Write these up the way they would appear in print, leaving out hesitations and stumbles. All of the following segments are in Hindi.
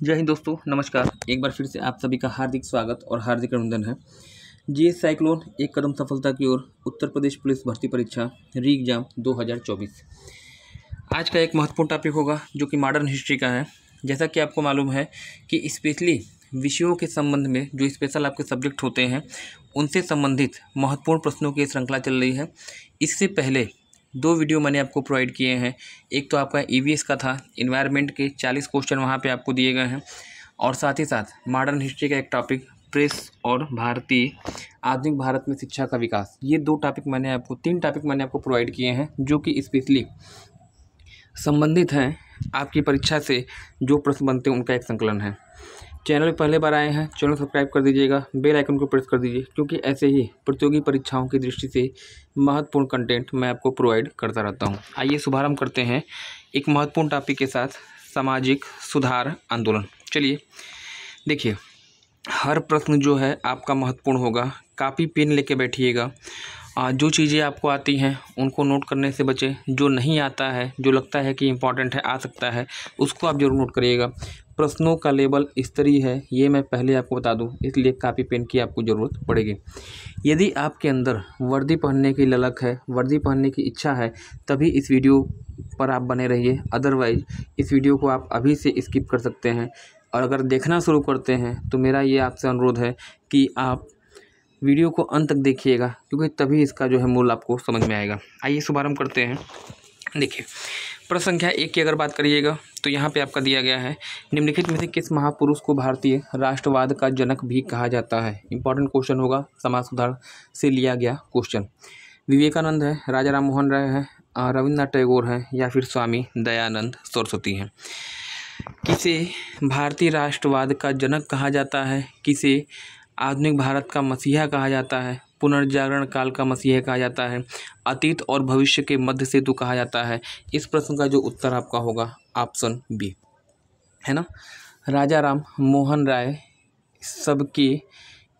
जय हिंद दोस्तों, नमस्कार। एक बार फिर से आप सभी का हार्दिक स्वागत और हार्दिक अभिनंदन है। जीएस साइक्लोन एक कदम सफलता की ओर, उत्तर प्रदेश पुलिस भर्ती परीक्षा री एग्जाम 2024। आज का एक महत्वपूर्ण टॉपिक होगा जो कि मॉडर्न हिस्ट्री का है। जैसा कि आपको मालूम है कि स्पेशली विषयों के संबंध में जो स्पेशल आपके सब्जेक्ट होते हैं उनसे संबंधित महत्वपूर्ण प्रश्नों की श्रृंखला चल रही है। इससे पहले 2 वीडियो मैंने आपको प्रोवाइड किए हैं। एक तो आपका ईवीएस का था, इन्वायरमेंट के 40 क्वेश्चन वहाँ पे आपको दिए गए हैं, और साथ ही साथ मॉडर्न हिस्ट्री का एक टॉपिक प्रेस और भारतीय आधुनिक भारत में शिक्षा का विकास। ये 2 टॉपिक मैंने आपको 3 टॉपिक मैंने आपको प्रोवाइड किए हैं जो कि स्पेशली संबंधित हैं आपकी परीक्षा से। जो प्रश्न बनते हैं उनका एक संकलन है। चैनल में पहले बार आए हैं, चैनल सब्सक्राइब कर दीजिएगा, बेल आइकन को प्रेस कर दीजिए, क्योंकि ऐसे ही प्रतियोगी परीक्षाओं की दृष्टि से महत्वपूर्ण कंटेंट मैं आपको प्रोवाइड करता रहता हूं। आइए शुभारंभ करते हैं एक महत्वपूर्ण टॉपिक के साथ, सामाजिक सुधार आंदोलन। चलिए देखिए, हर प्रश्न जो है आपका महत्वपूर्ण होगा। कापी पेन लेके बैठिएगा। जो चीज़ें आपको आती हैं उनको नोट करने से बचें। जो नहीं आता है, जो लगता है कि इम्पॉर्टेंट है, आ सकता है, उसको आप जरूर नोट करिएगा। प्रश्नों का लेवल स्तरीय है, ये मैं पहले आपको बता दूं, इसलिए कापी पेन की आपको ज़रूरत पड़ेगी। यदि आपके अंदर वर्दी पहनने की ललक है, वर्दी पहनने की इच्छा है, तभी इस वीडियो पर आप बने रहिए। अदरवाइज इस वीडियो को आप अभी से स्किप कर सकते हैं। और अगर देखना शुरू करते हैं तो मेरा ये आपसे अनुरोध है कि आप वीडियो को अंत तक देखिएगा, क्योंकि तभी इसका जो है मूल आपको समझ में आएगा। आइए शुभारंभ करते हैं। देखिए, प्रश्न संख्या 1 की अगर बात करिएगा तो यहाँ पे आपका दिया गया है, निम्नलिखित में से किस महापुरुष को भारतीय राष्ट्रवाद का जनक भी कहा जाता है। इंपॉर्टेंट क्वेश्चन होगा, समाज सुधार से लिया गया क्वेश्चन। विवेकानंद है, राजा राम मोहन राय है, रविन्द्रनाथ टैगोर है, या फिर स्वामी दयानंद सरस्वती हैं। किसे भारतीय राष्ट्रवाद का जनक कहा जाता है, किसे आधुनिक भारत का मसीहा कहा जाता है, पुनर्जागरण काल का मसीहा कहा जाता है, अतीत और भविष्य के मध्य सेतु कहा जाता है। इस प्रश्न का जो उत्तर आपका होगा ऑप्शन बी है ना। राजा राम मोहन राय सबके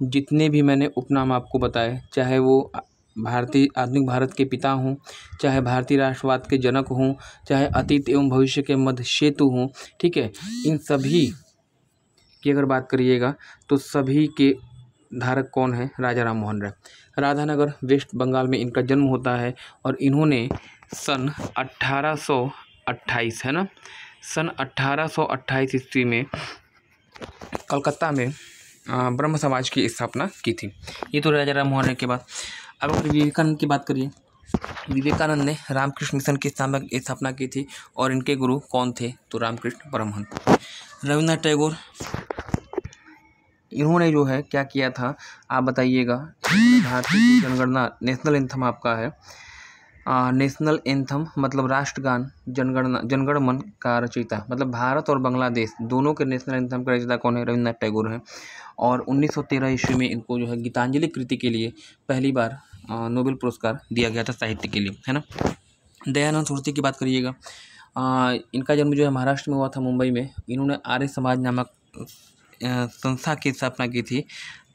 जितने भी मैंने उपनाम आपको बताए, चाहे वो भारतीय आधुनिक भारत के पिता हों, चाहे भारतीय राष्ट्रवाद के जनक हों, चाहे अतीत एवं भविष्य के मध्य सेतु हों, ठीक है, इन सभी की अगर बात करिएगा तो सभी के धारक कौन है? राजा राम मोहन राय। राधानगर वेस्ट बंगाल में इनका जन्म होता है और इन्होंने सन 1828 है ना, सन 1828 ईस्वी में कलकत्ता में ब्रह्म समाज की स्थापना की थी। ये तो राजा राम मोहन राय के बाद। अब अगर विवेकानंद की बात करिए, विवेकानंद ने रामकृष्ण मिशन की स्थापना की थी और इनके गुरु कौन थे? तो रामकृष्ण परमहंस। रविन्द्रनाथ टैगोर, इन्होंने जो है क्या किया था आप बताइएगा। भारतीय जनगणना नेशनल एंथम आपका है, नेशनल एंथम मतलब राष्ट्रगान, जनगणमन का रचयिता, मतलब भारत और बांग्लादेश दोनों के नेशनल एंथम का रचयिता कौन है? रविन्द्रनाथ टैगोर हैं। और 1913 ईस्वी में इनको जो है गीतांजलि कृति के लिए पहली बार नोबेल पुरस्कार दिया गया था साहित्य के लिए, है ना। दयानंद सरस्वती की बात करिएगा, इनका जन्म जो है महाराष्ट्र में हुआ था, मुंबई में। इन्होंने आर्य समाज नामक संस्था की स्थापना की थी।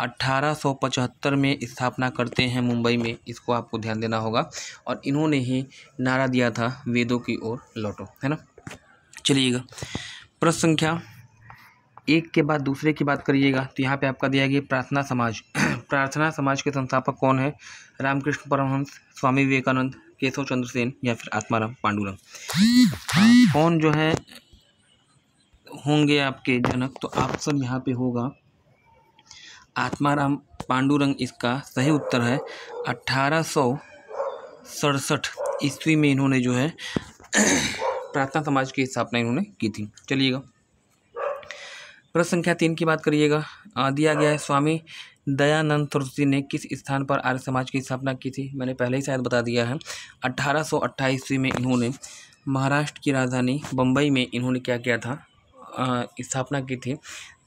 1875 में स्थापना करते हैं मुंबई में, इसको आपको ध्यान देना होगा। और इन्होंने ही नारा दिया था वेदों की ओर लौटो, है ना। चलिएगा, प्रश्न संख्या 1 के बाद दूसरे की बात करिएगा तो यहाँ पे आपका दिया गया प्रार्थना समाज। प्रार्थना समाज के संस्थापक कौन है? रामकृष्ण परमहंस, स्वामी विवेकानंद, केशव चंद्र सेन, या फिर आत्माराम पांडुरंग। कौन जो है होंगे आपके जनक? तो ऑप्शन यहाँ पे होगा आत्माराम पांडुरंग। इसका सही उत्तर है 1867 ईस्वी में इन्होंने जो है प्रार्थना समाज की स्थापना इन्होंने की थी। चलिएगा, प्रश्न संख्या 3 की बात करिएगा, दिया गया है स्वामी दयानंद सरस्वती ने किस स्थान पर आर्य समाज की स्थापना की थी? मैंने पहले ही शायद बता दिया है। 1828 ईस्वी में इन्होंने महाराष्ट्र की राजधानी बम्बई में इन्होंने क्या किया था? स्थापना की थी।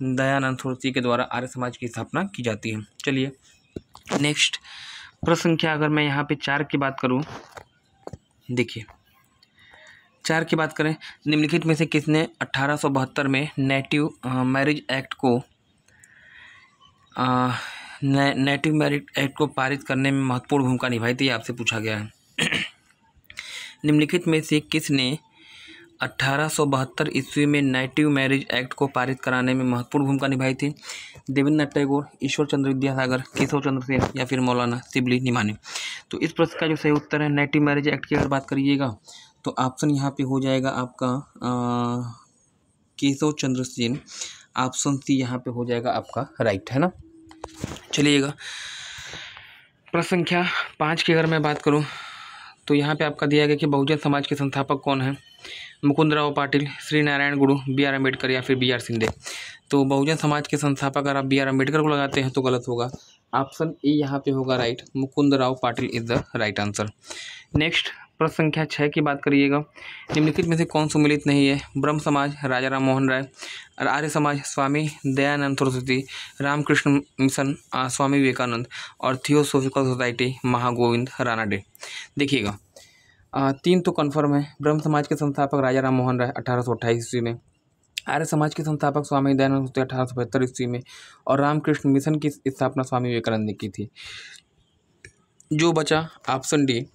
दयानंद सरस्वती के द्वारा आर्य समाज की स्थापना की जाती है। चलिए नेक्स्ट प्रश्न संख्या अगर मैं यहाँ पे 4 की बात करूँ, देखिए 4 की बात करें, निम्नलिखित में से किसने 1872 में नेटिव मैरिज एक्ट को पारित करने में महत्वपूर्ण भूमिका निभाई थी? आपसे पूछा गया है। निम्नलिखित में से किसने 1872 ईस्वी में नेटिव मैरिज एक्ट को पारित कराने में महत्वपूर्ण भूमिका निभाई थी? देवेंद्रनाथ टैगोर, ईश्वर चंद्र विद्यासागर, केशव चंद्र सेन या फिर मौलाना सिबली निमानी। तो इस प्रश्न का जो सही उत्तर है नेटिव मैरिज एक्ट की अगर बात करिएगा तो ऑप्शन यहाँ पे हो जाएगा आपका केशव चंद्र सेन। ऑप्शन सी यहाँ पे हो जाएगा आपका राइट, है ना। चलिएगा प्रश्न संख्या 5 की अगर मैं बात करूँ तो यहाँ पे आपका दिया गया कि बहुजन समाज के संस्थापक कौन है? मुकुंदराव पाटिल, श्री नारायण गुरु, बी.आर. अम्बेडकर या फिर बी.आर. शिंदे। तो बहुजन समाज के संस्थापक अगर आप बी.आर. अम्बेडकर को लगाते हैं तो गलत होगा। ऑप्शन ए यहाँ पे होगा right, Mukundrao Patil is the right answer. Next प्रश्न संख्या 6 की बात करिएगा, निम्नलिखित में से कौन सुमिलित नहीं है? ब्रह्म समाज राजा राम मोहन राय, आर्य समाज स्वामी दयानंद सरस्वती, रामकृष्ण मिशन स्वामी विवेकानंद और थियोसोफिकल सोसाइटी महागोविंद रानाडे। देखिएगा 3 तो कन्फर्म है। ब्रह्म समाज के संस्थापक राजा राम मोहन राय 1828 ईस्वी में, आर्य समाज के संस्थापक स्वामी दयानंद सरस्वती 1875 ईस्वी में और रामकृष्ण मिशन की स्थापना स्वामी विवेकानंद ने की थी। जो बचा ऑप्शन डी,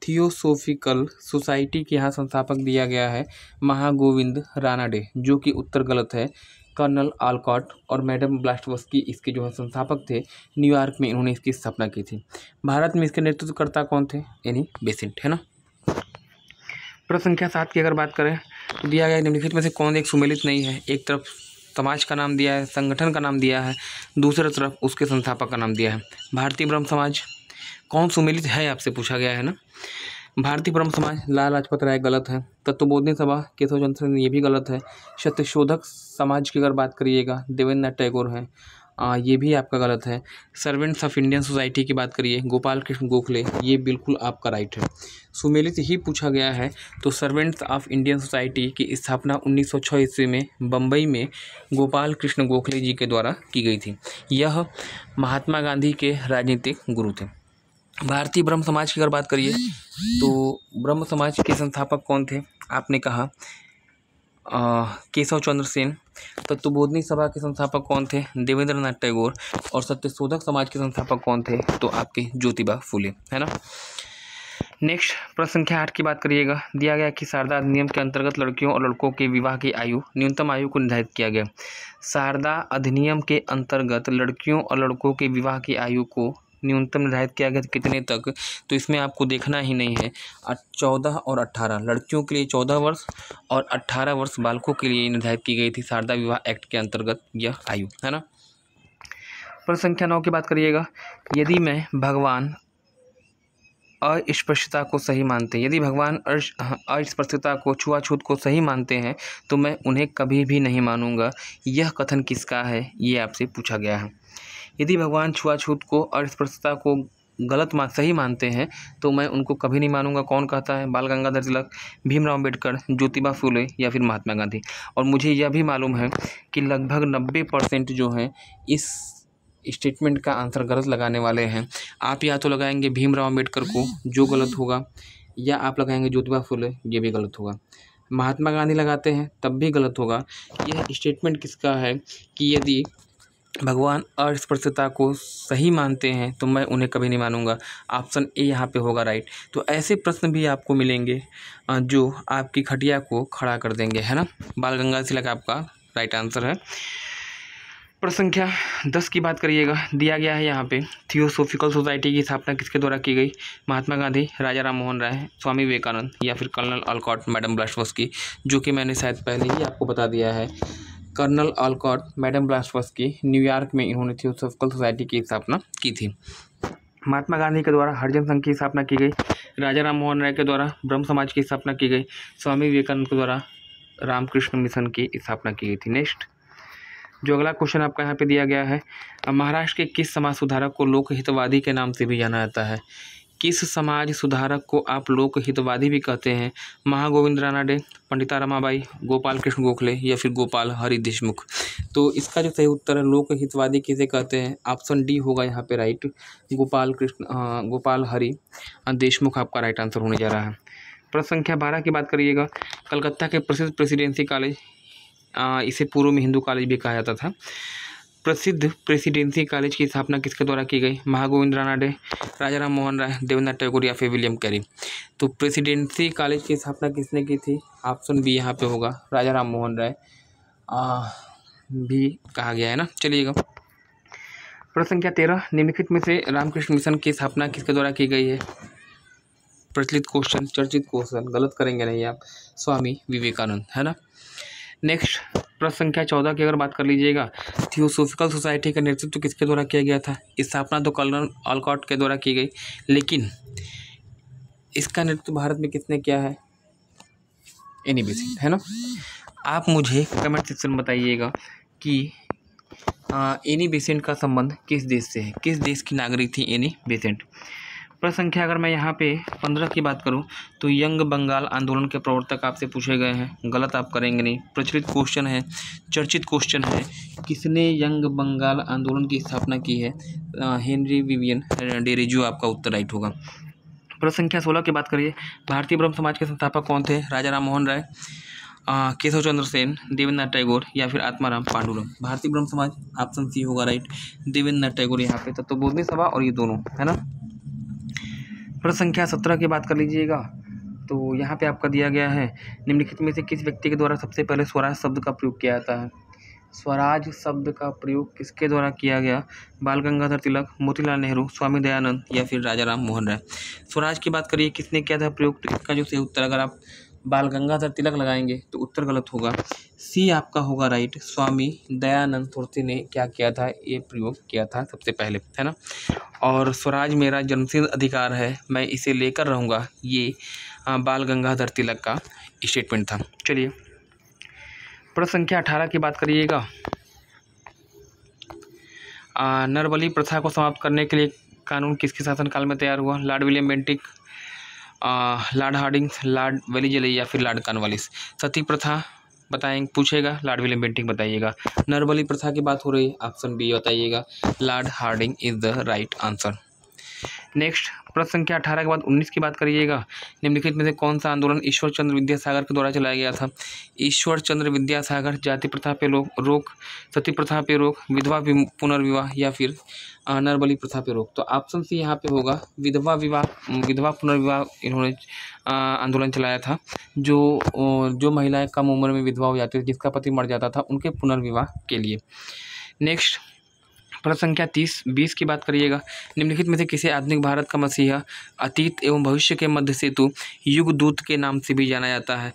थियोसोफिकल सोसाइटी के यहाँ संस्थापक दिया गया है महागोविंद रानाडे, जो कि उत्तर गलत है। कर्नल ऑलकॉट और मैडम ब्लास्टवस्की इसके जो है संस्थापक थे। न्यूयॉर्क में इन्होंने इसकी स्थापना की थी। भारत में इसके नेतृत्वकर्ता कौन थे? एनी बेसेंट, है ना। प्रश्न संख्या 7 की अगर बात करें तो दिया गया निम्नलिखित में से कौन एक सुमेलित नहीं है? एक तरफ समाज का नाम दिया है, संगठन का नाम दिया है, दूसरी तरफ उसके संस्थापक का नाम दिया है। भारतीय ब्रह्म समाज कौन सुमेलित है आपसे पूछा गया है ना। भारतीय ब्रह्म समाज लाला लाजपत राय गलत है। तत्वबोधिनी सभा केशव चंद्र सेन ये भी गलत है। सत्यशोधक समाज की अगर बात करिएगा देवेंद्रनाथ टैगोर हैं, ये भी आपका गलत है। सर्वेंट्स ऑफ इंडियन सोसाइटी की बात करिए गोपाल कृष्ण गोखले, ये बिल्कुल आपका राइट है। सुमेलित ही पूछा गया है तो सर्वेंट्स ऑफ इंडियन सोसाइटी की स्थापना 1906 ईस्वी में बम्बई में गोपाल कृष्ण गोखले जी के द्वारा की गई थी। यह महात्मा गांधी के राजनीतिक गुरु थे। भारतीय ब्रह्म समाज की अगर बात करिए तो ब्रह्म समाज के संस्थापक कौन थे? आपने कहा केशव चंद्र सेन। तत्वबोधिनी सभा के संस्थापक कौन थे? देवेंद्रनाथ टैगोर। और सत्यशोधक समाज के संस्थापक कौन थे? तो आपके ज्योतिबा फुले, है ना। नेक्स्ट प्रश्न संख्या 8 की बात करिएगा, दिया गया कि शारदा अधिनियम के अंतर्गत लड़कियों और लड़कों के विवाह की आयु न्यूनतम आयु को निर्धारित किया गया। शारदा अधिनियम के अंतर्गत लड़कियों और लड़कों के विवाह की आयु को न्यूनतम निर्धारित किया गया कितने तक? तो इसमें आपको देखना ही नहीं है। 14 और 18 लड़कियों के लिए 14 वर्ष और 18 वर्ष बालकों के लिए निर्धारित की गई थी शारदा विवाह एक्ट के अंतर्गत यह आयु, है ना। प्रश्न संख्या 9 की बात करिएगा, यदि मैं भगवान अस्पृश्यता को सही मानते हैं, यदि भगवान अस्पृश्यता को छुआछूत को सही मानते हैं तो मैं उन्हें कभी भी नहीं मानूंगा। यह कथन किसका है? ये आपसे पूछा गया है। यदि भगवान छुआछूत को और अस्पृश्यता को सही मानते हैं तो मैं उनको कभी नहीं मानूंगा। कौन कहता है? बाल गंगाधर तिलक, भीमराव अम्बेडकर, ज्योतिबा फुले या फिर महात्मा गांधी। और मुझे यह भी मालूम है कि लगभग 90% जो हैं इस स्टेटमेंट का आंसर गलत लगाने वाले हैं। आप या तो लगाएंगे भीमराव अम्बेडकर को, जो गलत होगा, या आप लगाएंगे ज्योतिबा फुले, ये भी गलत होगा। महात्मा गांधी लगाते हैं तब भी गलत होगा। यह स्टेटमेंट किसका है कि यदि भगवान अस्पृश्यता को सही मानते हैं तो मैं उन्हें कभी नहीं मानूंगा। ऑप्शन ए यहाँ पे होगा राइट। तो ऐसे प्रश्न भी आपको मिलेंगे जो आपकी खटिया को खड़ा कर देंगे, है ना। बाल गंगाधर तिलक आपका राइट आंसर है। प्रश्न संख्या 10 की बात करिएगा, दिया गया है यहाँ पे थियोसोफिकल सोसाइटी की स्थापना किसके द्वारा की गई? महात्मा गांधी, राजा राम मोहन राय, स्वामी विवेकानंद या फिर कर्नल ऑलकॉट, मैडम ब्लास्टवस्की, जो कि मैंने शायद पहले ही आपको बता दिया है। कर्नल ऑलकॉट, मैडम ब्लास्टवस्की, न्यूयॉर्क में इन्होंने थियोसोफिकल सोसाइटी की स्थापना की थी। महात्मा गांधी के द्वारा हरिजन संघ की स्थापना की गई। राजा राम मोहन राय के द्वारा ब्रह्म समाज की स्थापना की गई। स्वामी विवेकानंद के द्वारा रामकृष्ण मिशन की स्थापना की गई थी। नेक्स्ट जो अगला क्वेश्चन आपका यहाँ पे दिया गया है, महाराष्ट्र के किस समाज सुधारक को लोकहितवादी के नाम से भी जाना जाता है? किस समाज सुधारक को आप लोकहितवादी भी कहते हैं? महागोविंद रानाडे, पंडिता रमाबाई, गोपाल कृष्ण गोखले या फिर गोपाल हरि देशमुख। तो इसका जो सही उत्तर है लोकहितवादी किसे कहते हैं? ऑप्शन डी होगा यहाँ पे राइट, गोपाल हरि देशमुख आपका राइट आंसर होने जा रहा है। प्रश्न संख्या 12 की बात करिएगा, कलकत्ता के प्रसिद्ध प्रेसिडेंसी कॉलेज, इसे पूर्व में हिंदू कॉलेज भी कहा जाता था, प्रसिद्ध प्रेसिडेंसी कॉलेज की स्थापना किसके द्वारा की गई? महागोविंद रानडे, राजा राम मोहन राय, देवेंद्रनाथ टैगोर या फिर विलियम कैरी। तो प्रेसिडेंसी कॉलेज की स्थापना किसने की थी? ऑप्शन बी यहाँ पे होगा, राजा राम मोहन राय भी कहा गया है ना। चलिएगा, प्रश्न संख्या 13, निम्नलिखित में से रामकृष्ण मिशन की स्थापना किसके द्वारा की गई है? प्रचलित क्वेश्चन, चर्चित क्वेश्चन, गलत करेंगे नहीं आप। स्वामी विवेकानंद, है ना। नेक्स्ट, प्रश्न संख्या 14 की अगर बात कर लीजिएगा, थियोसॉफिकल सोसाइटी का नेतृत्व किसके द्वारा किया गया था? स्थापना तो कर्नल ऑलकॉट के द्वारा की गई, लेकिन इसका नेतृत्व भारत में किसने किया है? एनी बेसेंट, है ना। आप मुझे कमेंट सेक्शन में बताइएगा कि एनी बेसेंट का संबंध किस देश से है, किस देश की नागरिक थी एनी बेसेंट। प्रश्न संख्या अगर मैं यहाँ पे 15 की बात करूँ तो यंग बंगाल आंदोलन के प्रवर्तक आपसे पूछे गए हैं, गलत आप करेंगे नहीं। प्रचलित क्वेश्चन है, चर्चित क्वेश्चन है, किसने यंग बंगाल आंदोलन की स्थापना की है? हेनरी विवियन डेरेजू आपका उत्तर राइट होगा। प्रश्न संख्या 16 की बात करिए, भारतीय ब्रह्म समाज के संस्थापक कौन थे? राजा राम मोहन राय, केशव चंद्र सेन, देवेंद्रनाथ टैगोर या फिर आत्माराम पांडुरंग। भारतीय ब्रह्म समाज, ऑप्शन सी होगा राइट, देवेंद्रनाथ टैगोर यहाँ पे तत्वबोधिनी सभा और ये दोनों, है ना। प्रश्न संख्या 17 की बात कर लीजिएगा, तो यहाँ पे आपका दिया गया है, निम्नलिखित में से किस व्यक्ति के द्वारा सबसे पहले स्वराज शब्द का प्रयोग किया जाता है? स्वराज शब्द का प्रयोग किसके द्वारा किया गया? बाल गंगाधर तिलक, मोतीलाल नेहरू, स्वामी दयानंद या फिर राजा राम मोहन राय। स्वराज की बात करिए किसने किया था प्रयोग, तो इसका जो सही उत्तर अगर आप बाल गंगाधर तिलक लगाएंगे तो उत्तर गलत होगा, सी आपका होगा राइट, स्वामी दयानंद तुलसी ने क्या किया था? ये प्रयोग किया था सबसे पहले, है ना। और स्वराज मेरा जन्मसिद्ध अधिकार है, मैं इसे लेकर रहूँगा, ये बाल गंगाधर तिलक का स्टेटमेंट था। चलिए, प्रश्न संख्या 18 की बात करिएगा, नरबली प्रथा को समाप्त करने के लिए कानून किसके शासनकाल में तैयार हुआ? Lord William Bentinck, Lord Hardings, Lord Wellesley या फिर लॉर्ड कॉर्नवालिस। सती प्रथा बताएंगे, पूछेगा, लॉर्ड विलियम बेंटिक बताइएगा। नरबली प्रथा की बात हो रही है, ऑप्शन बी बताइएगा, Lord Hardinge is the right answer. Next, प्रश्न संख्या 18 के बाद 19 की बात करिएगा, निम्नलिखित में से कौन सा आंदोलन ईश्वर चंद्र विद्यासागर के द्वारा चलाया गया था? ईश्वर चंद्र विद्यासागर, जाति प्रथा पे रोक, सती प्रथा पे रोक, विधवा पुनर्विवाह या फिर नरबली प्रथा पे रोक। तो ऑप्शन सी यहाँ पे होगा, विधवा पुनर्विवाह इन्होंने आंदोलन चलाया था। जो महिलाएं कम उम्र में विधवा हो जाती थी, जिसका पति मर जाता था, उनके पुनर्विवाह के लिए। नेक्स्ट, प्रश्न संख्या 20 की बात करिएगा, निम्नलिखित में से किसे आधुनिक भारत का मसीहा, अतीत एवं भविष्य के मध्य सेतु, युग दूत के नाम से भी जाना जाता है?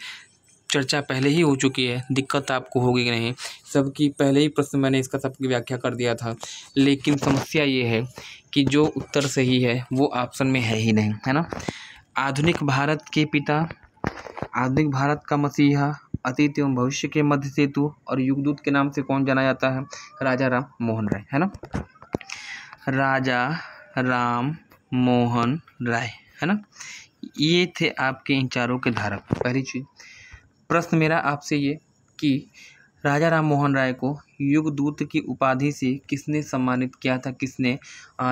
चर्चा पहले ही हो चुकी है, दिक्कत आपको होगी कि नहीं, सबकी पहले ही प्रश्न मैंने इसका सबकी व्याख्या कर दिया था, लेकिन समस्या ये है कि जो उत्तर सही है वो ऑप्शन में है ही नहीं, है ना। आधुनिक भारत के पिता, आधुनिक भारत का मसीहा, अतीत एवं भविष्य के मध्य सेतु और युगदूत के नाम से कौन जाना जाता है? राजा राम मोहन राय, है ना। राजा राम मोहन राय, है ना। ये थे आपके इन चारों के धारक। पहली चीज, प्रश्न मेरा आपसे ये कि राजा राम मोहन राय को युगदूत की उपाधि से किसने सम्मानित किया था, किसने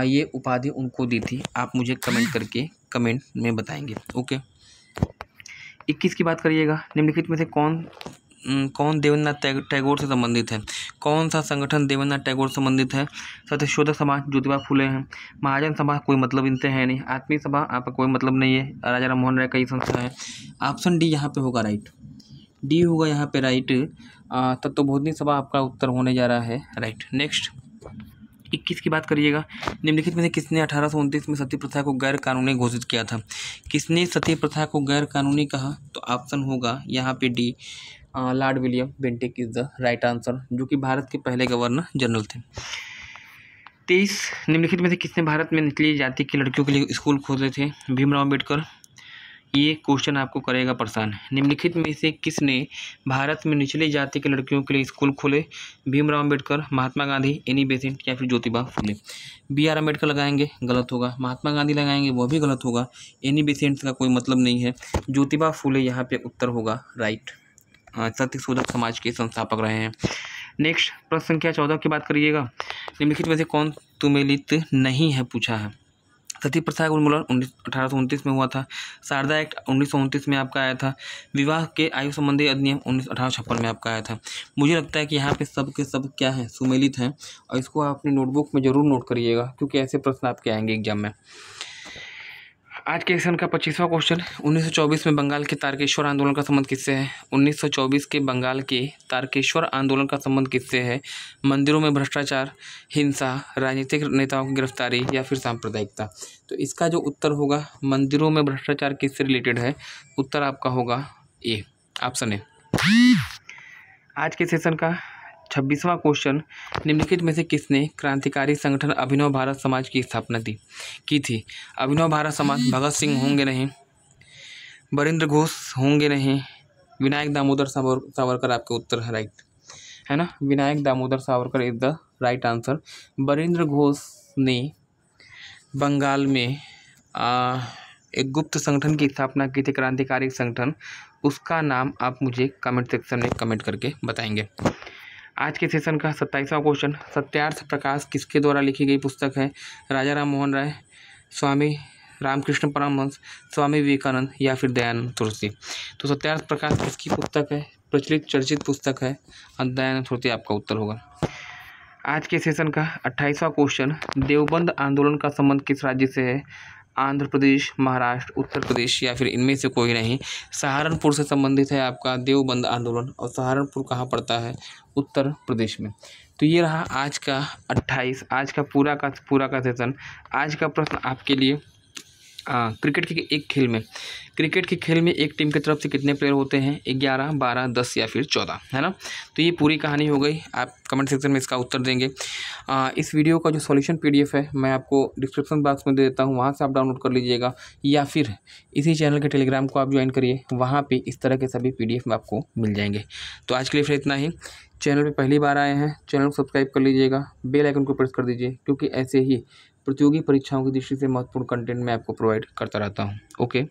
ये उपाधि उनको दी थी? आप मुझे कमेंट करके कमेंट में बताएंगे। ओके, 21 की बात करिएगा, निम्नलिखित में से कौन देवेंद्रनाथ टैगोर से संबंधित है? कौन सा संगठन देवेंद्रनाथ टैगोर से संबंधित है? सत्यशोधक समाज, ज्योतिबा फुले हैं, महाजन सभा, कोई मतलब इनसे है नहीं, आत्मीय सभा, आपका कोई मतलब नहीं है, राजा राम मोहन राय का ही संस्था है। ऑप्शन डी यहाँ पे होगा राइट, डी होगा यहाँ पे राइट, तत्वबोधिनी सभा आपका उत्तर होने जा रहा है राइट। नेक्स्ट, 21 की बात करिएगा, निम्नलिखित में से किसने 1829 में सती प्रथा को गैर कानूनी घोषित किया था? किसने सती प्रथा को गैर कानूनी कहा? तो ऑप्शन होगा यहाँ पे D, Lord William Bentinck is the right answer, जो कि भारत के पहले गवर्नर जनरल थे। 23, निम्नलिखित में से किसने भारत में निचली जाति की लड़कियों के लिए स्कूल खोले थे? भीमराव अम्बेडकर। ये क्वेश्चन आपको करेगा परेशान। निम्नलिखित में से किसने भारत में निचली जाति के लड़कियों के लिए स्कूल खोले? भीमराव अम्बेडकर, महात्मा गांधी, एनी बेसेंट या फिर ज्योतिबा फुले। BR अम्बेडकर लगाएंगे, गलत होगा। महात्मा गांधी लगाएंगे, वो भी गलत होगा। एनी बेसेंट का कोई मतलब नहीं है। ज्योतिबा फुले यहाँ पे उत्तर होगा राइट, सत्यशोधक समाज के संस्थापक रहे हैं। नेक्स्ट, प्रश्न संख्या 14 की बात करिएगा, निम्नलिखित में से कौन तुम्हेलित नहीं है पूछा है? सती प्रथा का उन्मूलन 1829 में हुआ था। शारदा एक्ट 1929 में आपका आया था। विवाह के आयु संबंधी अधिनियम 1856 में आपका आया था। मुझे लगता है कि यहाँ पे सब के सब क्या है, सुमेलित हैं, और इसको आप अपनी नोटबुक में जरूर नोट करिएगा, क्योंकि ऐसे प्रश्न आपके आएंगे एग्जाम में। आज के सेशन का 25वां क्वेश्चन, 1924 में बंगाल के तारकेश्वर आंदोलन का संबंध किससे है? 1924 के बंगाल के तारकेश्वर आंदोलन का संबंध किससे है? मंदिरों में भ्रष्टाचार, हिंसा, राजनीतिक नेताओं की गिरफ्तारी या फिर सांप्रदायिकता? तो इसका जो उत्तर होगा, मंदिरों में भ्रष्टाचार किससे रिलेटेड है? उत्तर आपका होगा ए, ऑप्शन ए। आज के सेशन का 26वां क्वेश्चन, निम्नलिखित में से किसने क्रांतिकारी संगठन अभिनव भारत समाज की स्थापना की थी? अभिनव भारत समाज भगत सिंह होंगे नहीं, बरिंद्र घोष होंगे नहीं, विनायक दामोदर सावरकर आपका उत्तर है राइट, है ना। Vinayak Damodar Savarkar is the right answer. Barindra Ghosh ने बंगाल में एक गुप्त संगठन की स्थापना की थी, क्रांतिकारी संगठन। उसका नाम आप मुझे कमेंट सेक्शन में कमेंट करके बताएंगे। आज के सेशन का 27वां क्वेश्चन, सत्यार्थ प्रकाश किसके द्वारा लिखी गई पुस्तक है? राजा राम मोहन राय, स्वामी रामकृष्ण परमहंस, स्वामी विवेकानंद या फिर दयानंद तुलसी? तो सत्यार्थ प्रकाश किसकी पुस्तक है? प्रचलित चर्चित पुस्तक है, दयानंद तुलसी आपका उत्तर होगा। आज के सेशन का 28वां क्वेश्चन, देवबंद आंदोलन का संबंध किस राज्य से है? आंध्र प्रदेश, महाराष्ट्र, उत्तर प्रदेश या फिर इनमें से कोई नहीं। सहारनपुर से संबंधित है आपका देवबंद आंदोलन, और सहारनपुर कहाँ पड़ता है? उत्तर प्रदेश में। तो ये रहा आज का 28, आज का पूरा का सेशन। आज का प्रश्न आपके लिए, क्रिकेट के खेल में एक टीम की तरफ से कितने प्लेयर होते हैं? 11, 12, 10 या फिर 14, है ना। तो ये पूरी कहानी हो गई। आप कमेंट सेक्शन में इसका उत्तर देंगे। इस वीडियो का जो सॉल्यूशन PDF है मैं आपको डिस्क्रिप्शन बॉक्स में दे देता हूँ, वहाँ से आप डाउनलोड कर लीजिएगा, या फिर इसी चैनल के टेलीग्राम को आप ज्वाइन करिए, वहाँ पर इस तरह के सभी PDF में आपको मिल जाएंगे। तो आज के लिए फिर इतना ही। चैनल पर पहली बार आए हैं, चैनल को सब्सक्राइब कर लीजिएगा, बेल आइकन को प्रेस कर दीजिए, क्योंकि ऐसे ही प्रतियोगी परीक्षाओं की दृष्टि से महत्वपूर्ण कंटेंट मैं आपको प्रोवाइड करता रहता हूँ। ओके।